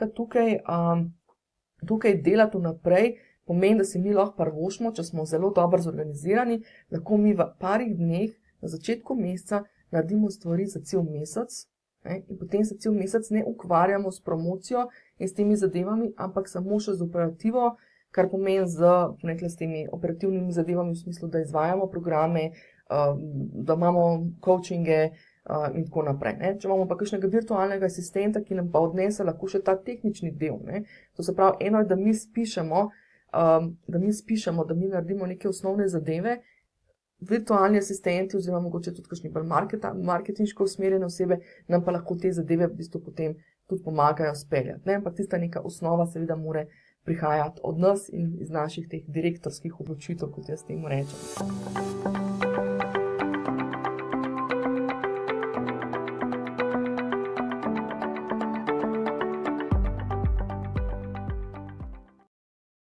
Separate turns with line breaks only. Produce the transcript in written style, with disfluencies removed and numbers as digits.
skratka, tukaj delati naprej pomeni, da si mi lahko privoščimo, če smo zelo dobro zorganizirani, lahko mi v parih dneh na začetku meseca naredimo stvari za cel mesec, in potem se cel mesec ne ukvarjamo s promocijo in s temi zadevami, ampak samo še z operativo, kar pomeni s temi operativnimi zadevami v smislu, da izvajamo programe, da imamo coachinge in tako naprej. Če imamo pa kakšnega virtualnega asistenta, ki nam pa odnese lahko še ta tehnični del. To se pravi, eno je, da mi spišemo, da mi naredimo neke osnovne zadeve, virtualni asistenti oziroma mogoče tudi kakšni bolj marketinško usmerjene osebe nam pa lahko te zadeve v bistvu potem tudi pomagajo speljati. Ampak tista neka osnova seveda mora prihajati od nas in iz naših teh direktorskih odločitev, kot jaz temu rečem.